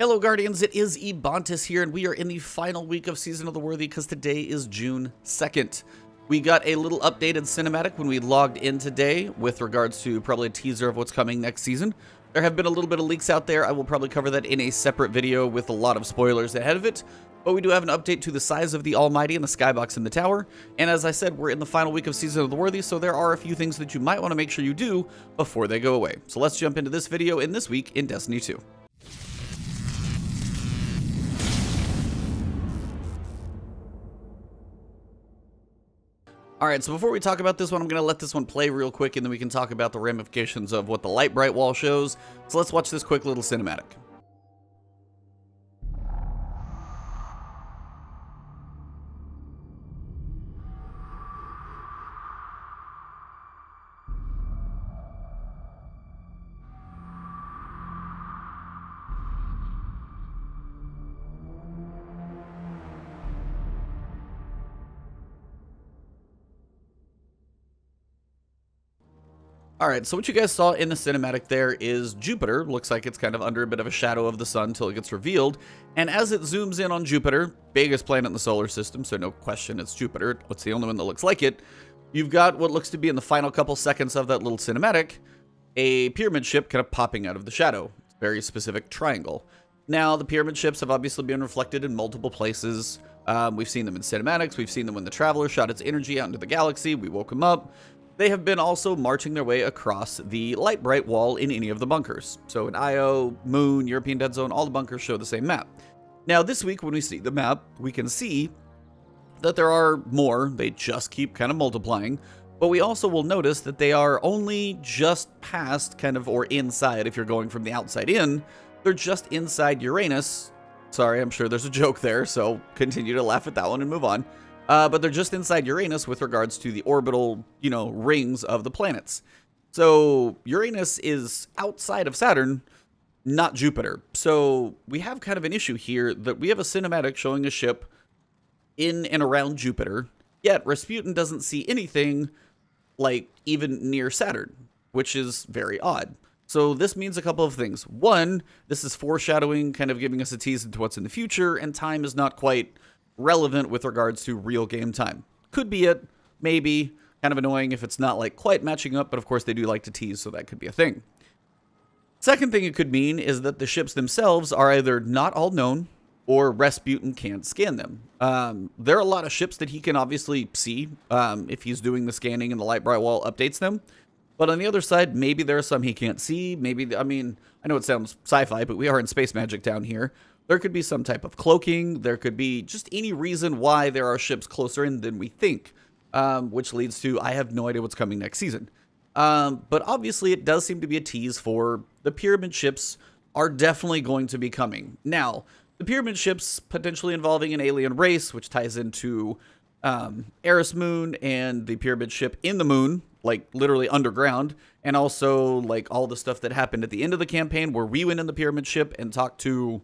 Hello Guardians, it is Ebontis here, and we are in the final week of Season of the Worthy because today is June 2nd. We got a little updated cinematic when we logged in today with regards to probably a teaser of what's coming next season. There have been a little bit of leaks out there. I will probably cover that in a separate video with a lot of spoilers ahead of it. But we do have an update to the size of the Almighty and the skybox in the tower. And as I said, we're in the final week of Season of the Worthy, so there are a few things that you might want to make sure you do before they go away. So let's jump into this video in this week in Destiny 2. Alright, so before we talk about this one, I'm going to let this one play real quick, and then we can talk about the ramifications of what the light bright wall shows. So let's watch this quick little cinematic. Alright, so what you guys saw in the cinematic there is Jupiter. Looks like it's kind of under a bit of a shadow of the sun until it gets revealed. And as it zooms in on Jupiter, biggest planet in the solar system, so no question it's Jupiter. It's the only one that looks like it. You've got what looks to be in the final couple seconds of that little cinematic, a pyramid ship kind of popping out of the shadow. It's a very specific triangle. Now, the pyramid ships have obviously been reflected in multiple places. We've seen them in cinematics. We've seen them when the Traveler shot its energy out into the galaxy. We woke them up. They have been also marching their way across the light bright wall in any of the bunkers. So in Io, Moon, European Dead Zone, all the bunkers show the same map. Now this week when we see the map, we can see that there are more. They just keep kind of multiplying. But we also will notice that they are only just past kind of, or inside if you're going from the outside in. They're just inside Uranus. Sorry, I'm sure there's a joke there, so continue to laugh at that one and move on. But they're just inside Uranus with regards to the orbital, rings of the planets. So Uranus is outside of Saturn, not Jupiter. So we have kind of an issue here that we have a cinematic showing a ship in and around Jupiter, yet Rasputin doesn't see anything like even near Saturn, which is very odd. So this means a couple of things. One, this is foreshadowing, kind of giving us a tease into what's in the future, and time is not quite relevant with regards to real game time. Could be it, maybe. Kind of annoying if it's not like quite matching up, but of course they do like to tease, so that could be a thing. Second thing it could mean is that the ships themselves are either not all known or Rasputin can't scan them. There are a lot of ships that he can obviously see if he's doing the scanning and the light bright wall updates them. But on the other side, maybe there are some he can't see. Maybe, I know it sounds sci-fi, but we are in space magic down here. There could be some type of cloaking. There could be just any reason why there are ships closer in than we think, which leads to I have no idea what's coming next season. But obviously, it does seem to be a tease for the pyramid ships are definitely going to be coming. Now, the pyramid ships potentially involving an alien race, which ties into Eris Moon and the pyramid ship in the moon, like literally underground, and also like all the stuff that happened at the end of the campaign where we went in the pyramid ship and talked to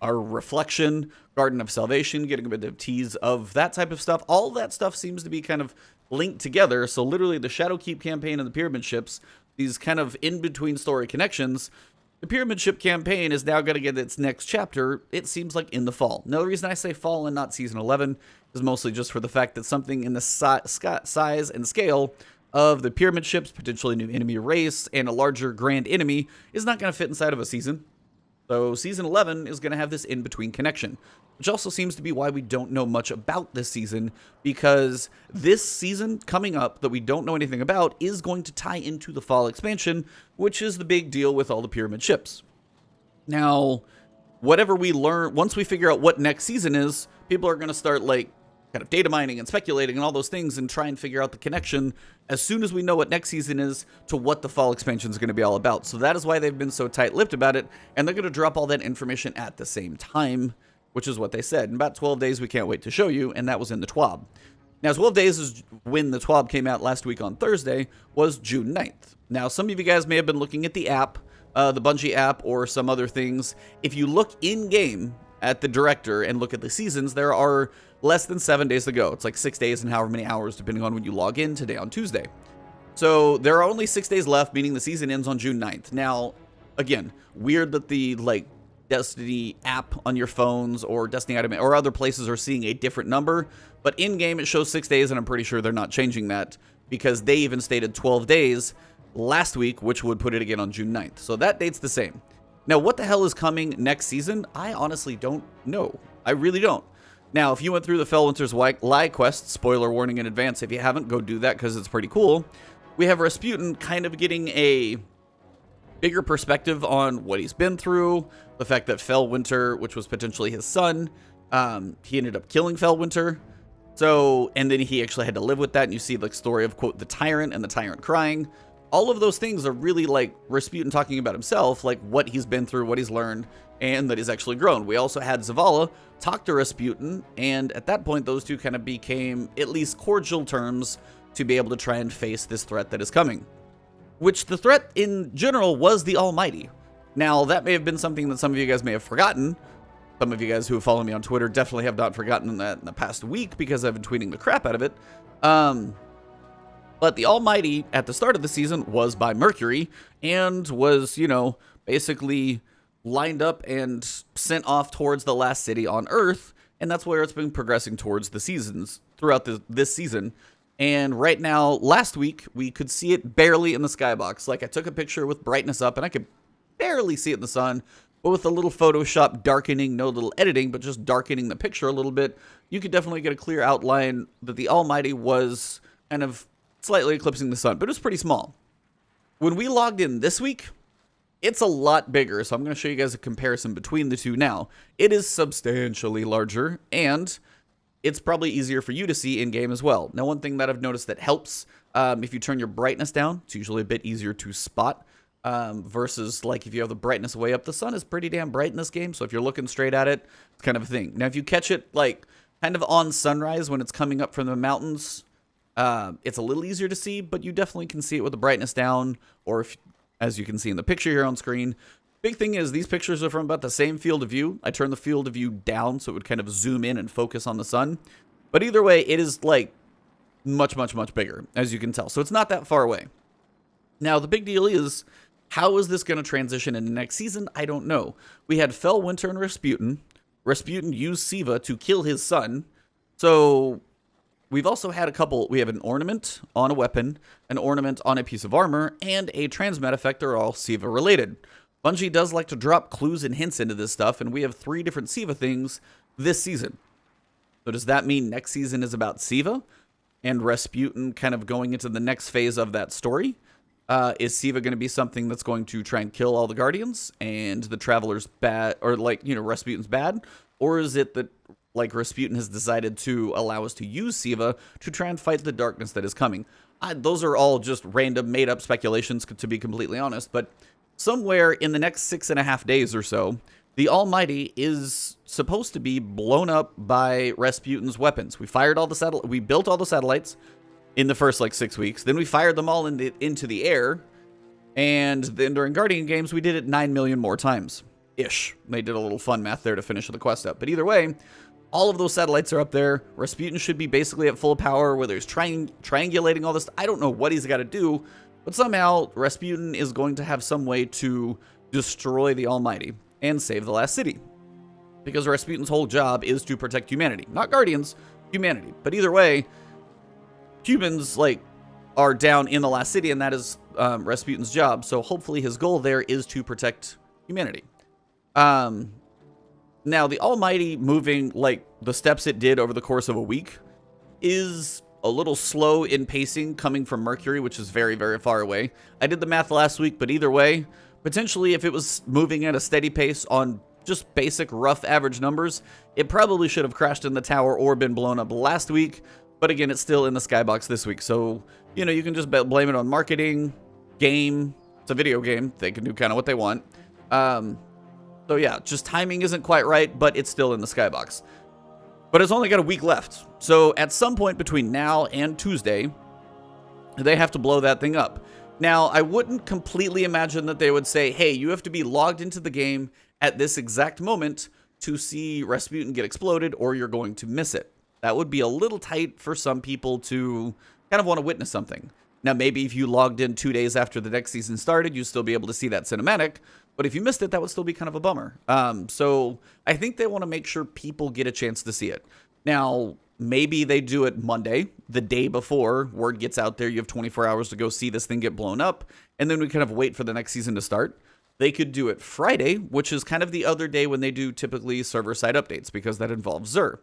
our reflection, Garden of Salvation, getting a bit of tease of that type of stuff. All that stuff seems to be kind of linked together. So literally the Shadowkeep campaign and the pyramid ships, these kind of in-between story connections. The pyramid ship campaign is now going to get its next chapter, it seems like in the fall. Now the reason I say fall and not season 11 is mostly just for the fact that something in the size and scale of the pyramid ships, potentially a new enemy race, and a larger grand enemy is not going to fit inside of a season. So Season 11 is going to have this in-between connection, which also seems to be why we don't know much about this season, because this season coming up that we don't know anything about is going to tie into the fall expansion, which is the big deal with all the pyramid ships. Now, whatever we learn, once we figure out what next season is, people are going to start like kind of data mining and speculating and all those things and try and figure out the connection as soon as we know what next season is to what the fall expansion is going to be all about. So that is why they've been so tight-lipped about it, and they're going to drop all that information at the same time, which is what they said. In about 12 days, we can't wait to show you, and that was in the TWAB. Now, 12 days is when the TWAB came out last week on Thursday, was June 9th. Now, some of you guys may have been looking at the app, the Bungie app, or some other things. If you look in-game at the director and look at the seasons, there are less than 7 days to go. It's like 6 days and however many hours, depending on when you log in today on Tuesday. So there are only 6 days left, meaning the season ends on June 9th. Now, again, weird that the Destiny app on your phones or Destiny item or other places are seeing a different number. But in-game, it shows 6 days, and I'm pretty sure they're not changing that because they even stated 12 days last week, which would put it again on June 9th. So that date's the same. Now, what the hell is coming next season? I honestly don't know. I really don't. Now, if you went through the Fellwinter's Lie quest, spoiler warning in advance, if you haven't, go do that because it's pretty cool. We have Rasputin kind of getting a bigger perspective on what he's been through, the fact that Fellwinter, which was potentially his son, he ended up killing Fellwinter. So, and then he actually had to live with that, and you see the story of, quote, the tyrant and the tyrant crying. All of those things are really like Rasputin talking about himself, like what he's been through, what he's learned, and that he's actually grown. We also had Zavala talk to Rasputin, and at that point, those two kind of became at least cordial terms to be able to try and face this threat that is coming. Which the threat in general was the Almighty. Now, that may have been something that some of you guys may have forgotten. Some of you guys who have followed me on Twitter definitely have not forgotten that in the past week because I've been tweeting the crap out of it. But the Almighty at the start of the season was by Mercury and was, you know, basically lined up and sent off towards the last city on Earth. And that's where it's been progressing towards the seasons throughout this season. And right now, last week, we could see it barely in the skybox. Like, I took a picture with brightness up and I could barely see it in the sun. But with a little Photoshop darkening, no little editing, but just darkening the picture a little bit, you could definitely get a clear outline that the Almighty was kind of slightly eclipsing the sun, but it was pretty small. When we logged in this week, it's a lot bigger, so I'm going to show you guys a comparison between the two now. It is substantially larger, and it's probably easier for you to see in-game as well. Now, one thing that I've noticed that helps, if you turn your brightness down, it's usually a bit easier to spot. Versus like if you have the brightness way up, the sun is pretty damn bright in this game. So if you're looking straight at it, it's kind of a thing. Now, if you catch it like kind of on sunrise when it's coming up from the mountains, it's a little easier to see, but you definitely can see it with the brightness down, or if, as you can see in the picture here on screen. Big thing is these pictures are from about the same field of view. I turned the field of view down so it would kind of zoom in and focus on the sun. But either way, it is like much, much, much bigger, as you can tell. So it's not that far away. Now, the big deal is, how is this going to transition into next season? I don't know. We had Fellwinter and Rasputin. Rasputin used Siva to kill his son. So we've also had a couple. We have an ornament on a weapon, an ornament on a piece of armor, and a transmat effect are all Siva related. Bungie does like to drop clues and hints into this stuff, and we have 3 different Siva things this season. So does that mean next season is about Siva and Rasputin kind of going into the next phase of that story? Is Siva going to be something that's going to try and kill all the Guardians and the Travelers bad, or like, you know, Rasputin's bad? Or is it that like Rasputin has decided to allow us to use Siva to try and fight the darkness that is coming? Those are all just random made up speculations, to be completely honest, but somewhere in the next 6.5 days or so, the Almighty is supposed to be blown up by Rasputin's weapons. We fired all the we built all the satellites in the first like 6 weeks. Then we fired them all into the air. And then during Guardian games, we did it 9 million more times. Ish. They did a little fun math there to finish the quest up. But either way, all of those satellites are up there. Rasputin should be basically at full power, whether he's triangulating all this. I don't know what he's got to do. But somehow, Rasputin is going to have some way to destroy the Almighty and save the last city. Because Rasputin's whole job is to protect humanity. Not Guardians, humanity. But either way, humans, like, are down in the last city, and that is Rasputin's job. So hopefully his goal there is to protect humanity. Now, the Almighty moving, like, the steps it did over the course of a week is a little slow in pacing coming from Mercury, which is very, very far away. I did the math last week, but either way, potentially if it was moving at a steady pace on just basic rough average numbers, it probably should have crashed in the tower or been blown up last week. But again, it's still in the skybox this week. So, you know, you can just blame it on marketing, game. It's a video game. They can do kind of what they want. So yeah, just timing isn't quite right, but it's still in the skybox. But it's only got a week left. So at some point between now and Tuesday, they have to blow that thing up. Now, I wouldn't completely imagine that they would say, hey, you have to be logged into the game at this exact moment to see Rasputin get exploded, or you're going to miss it. That would be a little tight for some people to kind of want to witness something. Now, maybe if you logged in 2 days after the next season started, you'd still be able to see that cinematic. But if you missed it, that would still be kind of a bummer. So I think they want to make sure people get a chance to see it. Now, maybe they do it Monday, the day before word gets out there. You have 24 hours to go see this thing get blown up, and then we kind of wait for the next season to start. They could do it Friday, which is kind of the other day when they do typically server-side updates, because that involves Xur.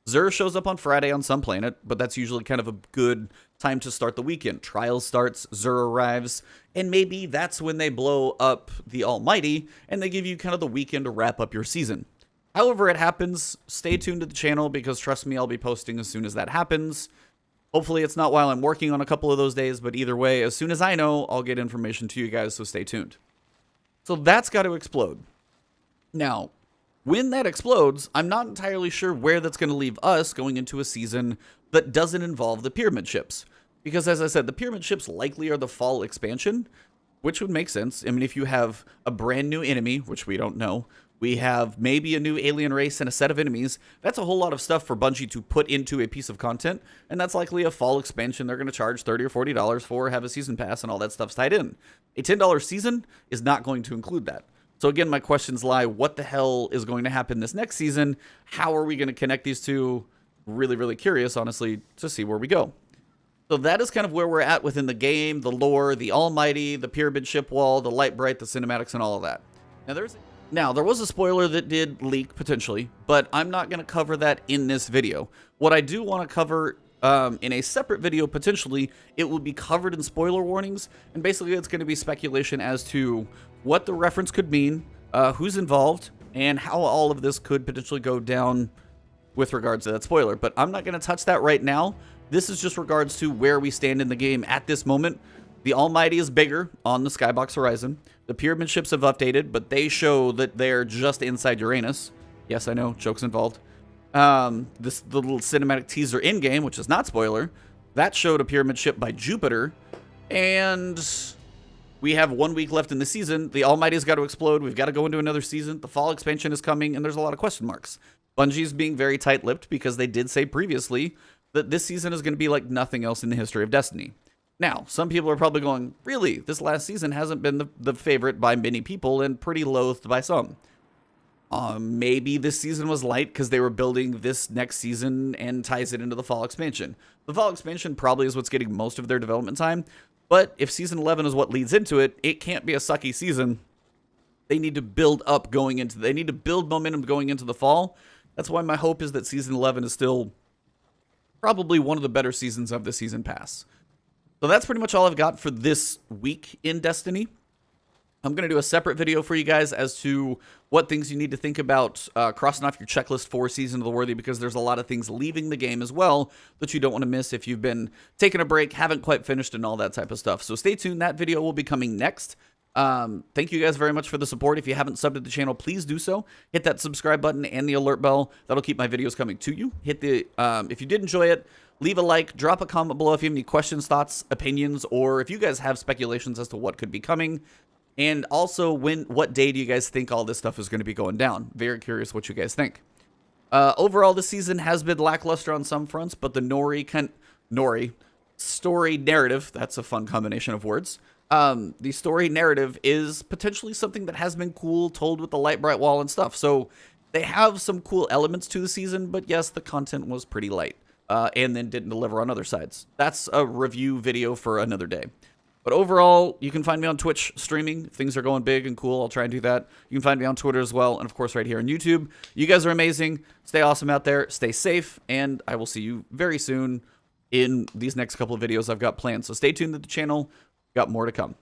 Xur shows up on Friday on some planet, but that's usually kind of a good time to start the weekend. Trials starts, Xur arrives, and maybe that's when they blow up the Almighty, and they give you kind of the weekend to wrap up your season. However it happens, stay tuned to the channel, because trust me, I'll be posting as soon as that happens. Hopefully it's not while I'm working on a couple of those days, but either way, as soon as I know, I'll get information to you guys, so stay tuned. So that's got to explode. Now, when that explodes, I'm not entirely sure where that's going to leave us going into a season that doesn't involve the pyramid ships. Because as I said, the pyramid ships likely are the fall expansion, which would make sense. I mean, if you have a brand new enemy, which we don't know, we have maybe a new alien race and a set of enemies, that's a whole lot of stuff for Bungie to put into a piece of content, and that's likely a fall expansion they're going to charge $30 or $40 for, have a season pass, and all that stuff's tied in. A $10 season is not going to include that. So again, my questions lie, what the hell is going to happen this next season? How are we going to connect these two? Really, really curious, honestly, to see where we go. So that is kind of where we're at within the game, the lore, the Almighty, the pyramid ship wall, the light bright, the cinematics, and all of that. Now, there was a spoiler that did leak, potentially, but I'm not going to cover that in this video. What I do want to cover in a separate video, potentially, it will be covered in spoiler warnings, and basically it's going to be speculation as to what the reference could mean, who's involved, and how all of this could potentially go down with regards to that spoiler. But I'm not going to touch that right now. This is just regards to where we stand in the game at this moment. The Almighty is bigger on the Skybox horizon. The pyramid ships have updated, but they show that they're just inside Uranus. Yes, I know, jokes involved. The little cinematic teaser in-game, which is not spoiler, that showed a pyramid ship by Jupiter, and we have 1 week left in the season. The Almighty's got to explode. We've got to go into another season. The fall expansion is coming, and there's a lot of question marks. Bungie's being very tight-lipped because they did say previously that this season is going to be like nothing else in the history of Destiny. Now, some people are probably going, really? This last season hasn't been the favorite by many people and pretty loathed by some. Maybe this season was light because they were building this next season and ties it into the fall expansion. The fall expansion probably is what's getting most of their development time, but if season 11 is what leads into it, it can't be a sucky season. They need to build up going into, they need to build momentum going into the fall. That's why my hope is that season 11 is still probably one of the better seasons of the season pass. So that's pretty much all I've got for this week in Destiny. I'm going to do a separate video for you guys as to what things you need to think about crossing off your checklist for Season of the Worthy, because there's a lot of things leaving the game as well that you don't want to miss if you've been taking a break, haven't quite finished, and all that type of stuff. So stay tuned. That video will be coming next. Thank you guys very much for the support. If you haven't subbed to the channel, please do so. Hit that subscribe button and the alert bell. That'll keep my videos coming to you. Hit the, if you did enjoy it, leave a like, drop a comment below if you have any questions, thoughts, opinions, or if you guys have speculations as to what could be coming. And also, what day do you guys think all this stuff is going to be going down? Very curious what you guys think. Overall, this season has been lackluster on some fronts, but the Nori story narrative, that's a fun combination of words. The story narrative is potentially something that has been cool, told with the light bright wall and stuff. So they have some cool elements to the season, but yes, the content was pretty light. And then didn't deliver on other sides. That's a review video for another day. But overall, you can find me on Twitch streaming. If things are going big and cool, I'll try and do that. You can find me on Twitter as well, and of course right here on YouTube. You guys are amazing. Stay awesome out there. Stay safe, and I will see you very soon in these next couple of videos I've got planned. So stay tuned to the channel. Got more to come.